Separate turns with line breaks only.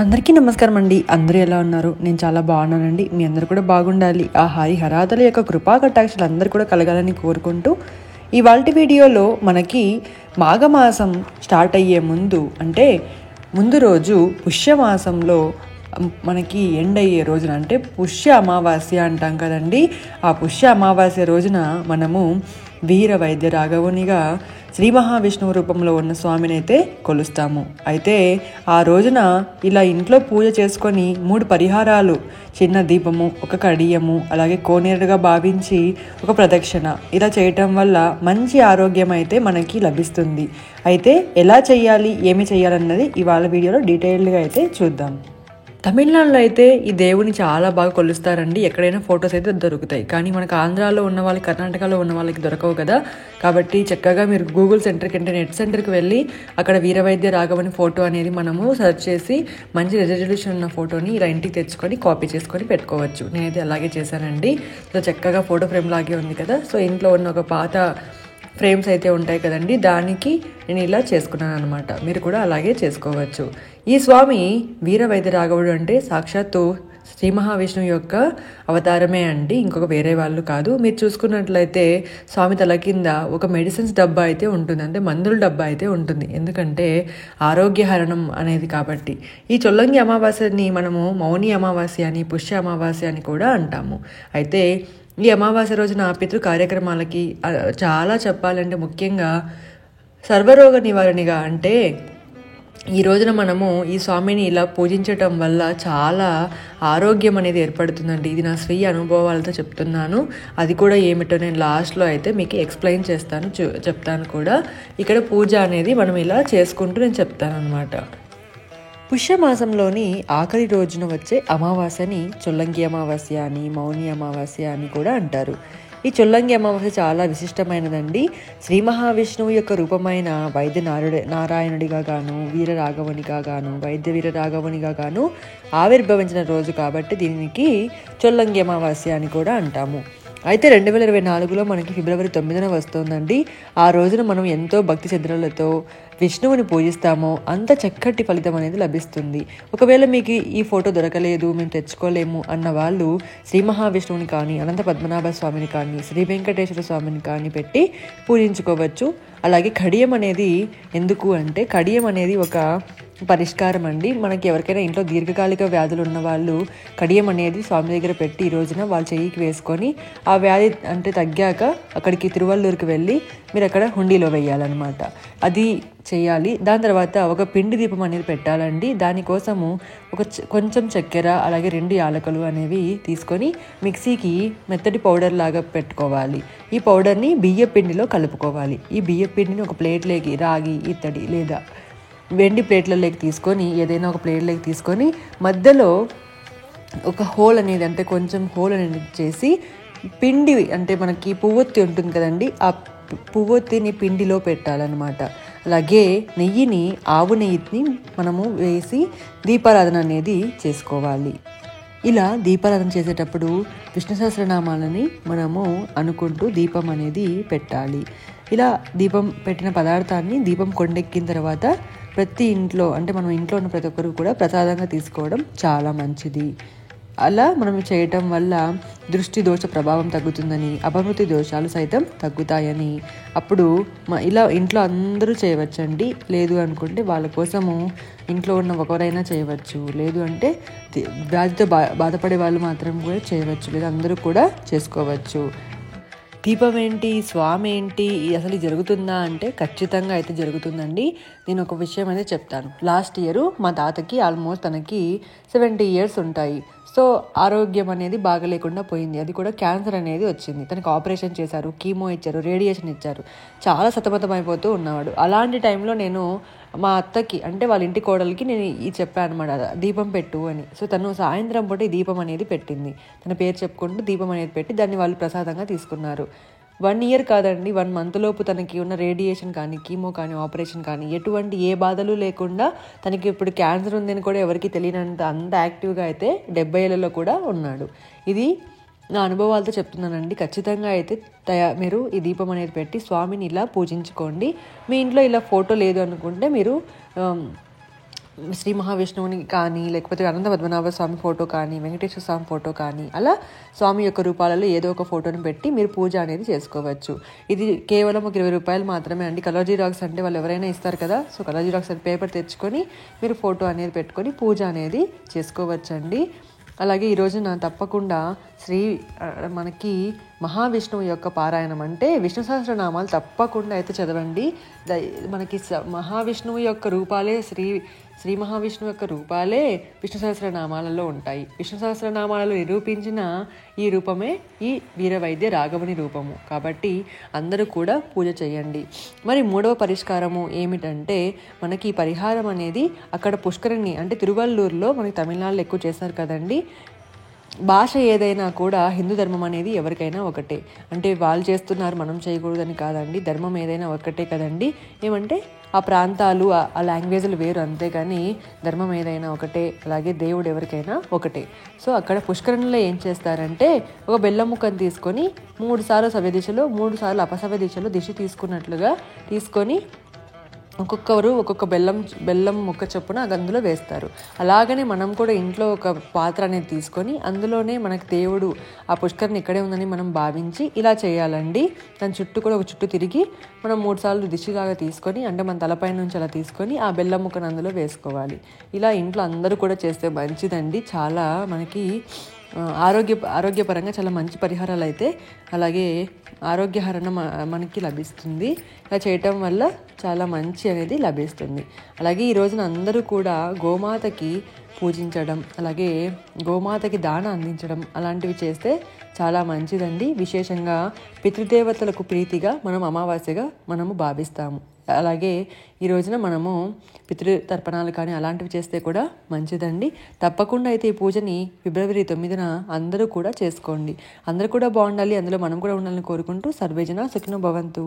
అందరికీ నమస్కారం అండి. అందరూ ఎలా ఉన్నారు? నేను చాలా బాగున్నానండి. మీ అందరూ కూడా బాగుండాలి. ఆ హరిహరాదుల యొక్క కృపా కటాక్షాలు అందరూ కూడా కలగాలని కోరుకుంటూ ఇవాల్టి వీడియోలో మనకి మాఘమాసం స్టార్ట్ అయ్యే ముందు అంటే ముందు రోజు పుష్యమాసంలో మనకి ఎండ్ అయ్యే రోజున అంటే పుష్య అమావాస్య అంటాం కదండి. ఆ పుష్య అమావాస్య రోజున మనము వీర వైద్య రాఘవునిగా శ్రీ మహావిష్ణువు రూపంలో ఉన్న స్వామిని అయితే కొలుస్తాము. అయితే ఆ రోజున ఇలా ఇంట్లో పూజ చేసుకొని 3 పరిహారాలు, చిన్న దీపము, ఒక కడియము, అలాగే కోనేరుగా భావించి ఒక ప్రదక్షిణ ఇలా చేయటం వల్ల మంచి ఆరోగ్యం అయితే మనకి లభిస్తుంది. అయితే ఎలా చేయాలి, ఏమి చేయాలన్నది ఇవాళ వీడియోలో డీటెయిల్డ్గా అయితే చూద్దాం. తమిళనాడులో అయితే ఈ దేవుని చాలా బాగా కొలుస్తారండి. ఎక్కడైనా ఫొటోస్ అయితే దొరుకుతాయి. కానీ మనకు ఆంధ్రాలో ఉన్న వాళ్ళకి, కర్ణాటకలో ఉన్న వాళ్ళకి దొరకవు కదా. కాబట్టి చక్కగా మీరు గూగుల్ సెంటర్కి అంటే నెట్ సెంటర్కి వెళ్ళి అక్కడ వీరవైద్య రాఘవని ఫోటో అనేది మనము సెర్చ్ చేసి మంచి రెజల్యూషన్ ఉన్న ఫోటోని ఇలా ఇంటికి తెచ్చుకొని కాపీ చేసుకొని పెట్టుకోవచ్చు. నేనైతే అలాగే చేశానండి. సో చక్కగా ఫోటో ఫ్రేమ్ లాగే ఉంది కదా. సో ఇంట్లో ఉన్న ఒక పాత ఫ్రేమ్స్ అయితే ఉంటాయి కదండి, దానికి నేను ఇలా చేసుకున్నాను అనమాట. మీరు కూడా అలాగే చేసుకోవచ్చు. ఈ స్వామి వీరవైద్య రాఘవుడు అంటే సాక్షాత్తు శ్రీ మహావిష్ణువు యొక్క అవతారమే అండి, ఇంకొక వేరే వాళ్ళు కాదు. మీరు చూసుకున్నట్లయితే స్వామి తల కింద ఒక మెడిసిన్స్ డబ్బా అయితే ఉంటుంది, అంటే మందుల డబ్బా అయితే ఉంటుంది. ఎందుకంటే ఆరోగ్యహరణం అనేది కాబట్టి. ఈ చొల్లంగి అమావాస్యని మనము మౌని అమావాస్య అని, పుష్య అమావాస్య అని కూడా అంటాము. అయితే ఈ అమావాస్య రోజున పితృ కార్యక్రమాలకి చాలా చెప్పాలంటే ముఖ్యంగా సర్వరోగ నివారణగా అంటే ఈ రోజున మనము ఈ స్వామిని ఇలా పూజించటం వల్ల చాలా ఆరోగ్యం అనేది ఏర్పడుతుందండి. ఇది నా స్వీయ అనుభవాలతో చెప్తున్నాను. అది కూడా ఏమిటో నేను లాస్ట్లో అయితే మీకు ఎక్స్ప్లెయిన్ చేస్తాను, చెప్తాను కూడా. ఇక్కడ పూజ అనేది మనం ఇలా చేసుకుంటూ నేను చెప్తాను అనమాట. పుష్యమాసంలోని ఆఖరి రోజున వచ్చే అమావాస్యని చొల్లంగి అమావాస్య అని, మౌని అమావాస్య అని కూడా అంటారు. ఈ చొల్లంగి అమావాస్య చాలా విశిష్టమైనదండి. శ్రీ మహావిష్ణువు యొక్క రూపమైన వైద్య నారాయణుడిగా గాను, వీర రాఘవునిగా గాను, వైద్య వీర రాఘవునిగా గాను ఆవిర్భవించిన రోజు కాబట్టి దీనికి చొల్లంగి అమావాస్య అని కూడా అంటాము. అయితే 2024లో మనకి ఫిబ్రవరి 9న వస్తుందండి. ఆ రోజున మనం ఎంతో భక్తి శ్రద్ధలతో విష్ణువుని పూజిస్తామో అంత చక్కటి ఫలితం అనేది లభిస్తుంది. ఒకవేళ మీకు ఈ ఫోటో దొరకలేదు, మేము తెచ్చుకోలేము అన్న వాళ్ళు శ్రీ మహావిష్ణువుని కానీ, అనంత పద్మనాభ స్వామిని కానీ, శ్రీ వెంకటేశ్వర స్వామిని కానీ పెట్టి పూజించుకోవచ్చు. అలాగే కడియం అనేది ఎందుకు అంటే, కడియం అనేది ఒక పరిష్కారం అండి. మనకి ఎవరికైనా ఇంట్లో దీర్ఘకాలిక వ్యాధులు ఉన్న వాళ్ళు కడియం అనేది స్వామి దగ్గర పెట్టి ఈ రోజున వాళ్ళ చెయ్యికి వేసుకొని ఆ వ్యాధి అంటే తగ్గాక అక్కడికి తిరువల్లూరుకి వెళ్ళి మీరు అక్కడ హుండీలో వేయాలన్నమాట. అది చేయాలి. దాని తర్వాత ఒక పిండి దీపం అనేది పెట్టాలండి. దానికోసము కొంచెం చక్కెర, అలాగే 2 యాలకులు అనేవి తీసుకొని మిక్సీకి మెత్తటి పౌడర్ లాగా పెట్టుకోవాలి. ఈ పౌడర్ని బియ్య పిండిలో కలుపుకోవాలి. ఈ బియ్య పిండిని ఒక ప్లేట్లోకి, రాగి, ఇత్తడి లేదా వెండి ప్లేట్లలోకి తీసుకొని, ఏదైనా ఒక ప్లేట్లోకి తీసుకొని మధ్యలో ఒక హోల్ అనేది అంటే కొంచెం హోల్ అనేది చేసి పిండి అంటే మనకి పువ్వొత్తి ఉంటుంది కదండి, ఆ పువ్వొత్తిని పిండిలో పెట్టాలన్నమాట. అలాగే నెయ్యిని, ఆవు నెయ్యిని మనము వేసి దీపారాధన అనేది చేసుకోవాలి. ఇలా దీపారాధన చేసేటప్పుడు విష్ణు సహస్రనామాలని మనము అనుకుంటూ దీపం అనేది పెట్టాలి. ఇలా దీపం పెట్టిన పదార్థాన్ని దీపం కొండెక్కిన తర్వాత ప్రతి ఇంట్లో అంటే మనం ఇంట్లో ఉన్న ప్రతి ఒక్కరు కూడా ప్రసాదంగా తీసుకోవడం చాలా మంచిది. అలా మనం చేయటం వల్ల దృష్టి దోష ప్రభావం తగ్గుతుందని, అపమృతి దోషాలు సైతం తగ్గుతాయని. అప్పుడు ఇలా ఇంట్లో అందరూ చేయవచ్చండి. లేదు అనుకుంటే వాళ్ళ కోసము ఇంట్లో ఉన్న ఒకరైనా చేయవచ్చు. లేదు అంటే వ్యాధితో బాధపడే వాళ్ళు మాత్రం కూడా చేయవచ్చు, లేదా అందరూ కూడా చేసుకోవచ్చు. దీపం ఏంటి, స్వామి ఏంటి, అసలు జరుగుతుందా అంటే ఖచ్చితంగా అయితే జరుగుతుందండి. నేను ఒక విషయం అయితే చెప్తాను. లాస్ట్ ఇయర్ మా తాతకి ఆల్మోస్ట్ తనకి 70 years ఉంటాయి. సో ఆరోగ్యం అనేది బాగలేకుండా పోయింది. అది కూడా క్యాన్సర్ అనేది వచ్చింది. తనకి ఆపరేషన్ చేశారు, కీమో ఇచ్చారు, రేడియేషన్ ఇచ్చారు. చాలా సతమతం అయిపోతూ ఉన్నవాడు. అలాంటి టైంలో నేను మా అత్తకి అంటే వాళ్ళ ఇంటి కోడలికి నేను ఇది చెప్పాను అనమాట, దీపం పెట్టు అని. సో తను సాయంత్రం పూట ఈ దీపం అనేది పెట్టింది. తన పేరు చెప్పుకుంటూ దీపం అనేది పెట్టి దాన్ని వాళ్ళు ప్రసాదంగా తీసుకున్నారు. 1 year కాదండి, 1 month లోపు తనకి ఉన్న రేడియేషన్ కానీ, కీమో కానీ, ఆపరేషన్ కానీ ఎటువంటి ఏ బాధలు లేకుండా తనకి ఇప్పుడు క్యాన్సర్ ఉందని కూడా ఎవరికి తెలియనంత అంత యాక్టివ్గా అయితే 70 ఏళ్లలో కూడా ఉన్నాడు. ఇది నా అనుభవాలతో చెప్తున్నానండి. ఖచ్చితంగా అయితే మీరు ఈ దీపం అనేది పెట్టి స్వామిని ఇలా పూజించుకోండి. మీ ఇంట్లో ఇలా ఫోటో లేదు అనుకుంటే మీరు శ్రీ మహావిష్ణువుని కానీ, లేకపోతే అనంత పద్మనాభ స్వామి ఫోటో కానీ, వెంకటేశ్వర స్వామి ఫోటో కానీ, అలా స్వామి యొక్క రూపాలలో ఏదో ఒక ఫోటోని పెట్టి మీరు పూజ అనేది చేసుకోవచ్చు. ఇది కేవలం ఒక 20 రూపాయలు మాత్రమే అండి. కలర్ జిరాక్స్ అంటే వాళ్ళు ఎవరైనా ఇస్తారు కదా, సో కలర్ జిరాక్స్ అంటే పేపర్ తెచ్చుకొని మీరు ఫోటో అనేది పెట్టుకొని పూజ అనేది చేసుకోవచ్చండి. అలాగే ఈరోజున తప్పకుండా మనకి మహావిష్ణువు యొక్క పారాయణం అంటే విష్ణు సహస్రనామాలు తప్పకుండా అయితే చదవండి. మనకి మహావిష్ణువు యొక్క రూపాలే శ్రీ మహావిష్ణువు యొక్క రూపాలే విష్ణు సహస్రనామాలలో ఉంటాయి. విష్ణు సహస్రనామాలలో నిరూపించిన ఈ రూపమే ఈ వీరవైద్య రాఘవుని రూపము. కాబట్టి అందరూ కూడా పూజ చేయండి. మరి 3వ పరిష్కారము ఏమిటంటే, మనకి ఈ పరిహారం అనేది అక్కడ పుష్కరిణి అంటే తిరువల్లూరులో మనకి తమిళనాడులో ఎక్కువ చేస్తారు కదండి. భాష ఏదైనా కూడా హిందూ ధర్మం అనేది ఎవరికైనా ఒకటే. అంటే వాళ్ళు చేస్తున్నారు మనం చేయకూడదని కాదండి, ధర్మం ఏదైనా ఒకటే కదండి. ఏమంటే ఆ ప్రాంతాలు ఆ లాంగ్వేజ్లు వేరు, అంతేగాని ధర్మం ఏదైనా ఒకటే, అలాగే దేవుడు ఎవరికైనా ఒకటే. సో అక్కడ పుష్కరణలో ఏం చేస్తారంటే, ఒక బెల్లం ముక్కను తీసుకొని 3 సార్లు సవ్య దిశలో 3 సార్లు అపసవ్య దిశలో దిశ తీసుకున్నట్లుగా తీసుకొని ఒక్కొక్కరు ఒక్కొక్క బెల్లం ముక్క చొప్పున అందులో వేస్తారు. అలాగనే మనం కూడా ఇంట్లో ఒక పాత్ర అనేది తీసుకొని అందులోనే మనకి దేవుడు ఆ పుష్కరిణి ఇక్కడే ఉందని మనం భావించి ఇలా చేయాలండి. దాని చుట్టూ కూడా ఒక చుట్టూ తిరిగి మనం 3 సార్లు దిశలాగా తీసుకొని, అంటే మన తలపై నుంచి అలా తీసుకొని ఆ బెల్లం ముక్కను అందులో వేసుకోవాలి. ఇలా ఇంట్లో అందరూ కూడా చేస్తే మంచిదండి. చాలా మనకి ఆరోగ్యపరంగా చాలా మంచి పరిహారాలు అయితే, అలాగే ఆరోగ్యహరణ మనకి లభిస్తుంది. ఇలా చేయటం వల్ల చాలా మంచి అనేది లభిస్తుంది. అలాగే ఈ రోజున అందరూ కూడా గోమాతకి పూజించడం, అలాగే గోమాతకి దాన అందించడం అలాంటివి చేస్తే చాలా మంచిదండి. విశేషంగా పితృదేవతలకు ప్రీతిగా మనం అమావాస్యగా మనము భావిస్తాము. అలాగే ఈ రోజున మనము పితృతర్పణాలు కానీ అలాంటివి చేస్తే కూడా మంచిదండి. తప్పకుండా అయితే ఈ పూజని ఫిబ్రవరి 9న అందరూ కూడా చేసుకోండి. అందరూ కూడా బాగుండాలి, అందులో మనం కూడా ఉండాలని కోరుకుంటూ సర్వేజన సుఖినో భవంతు.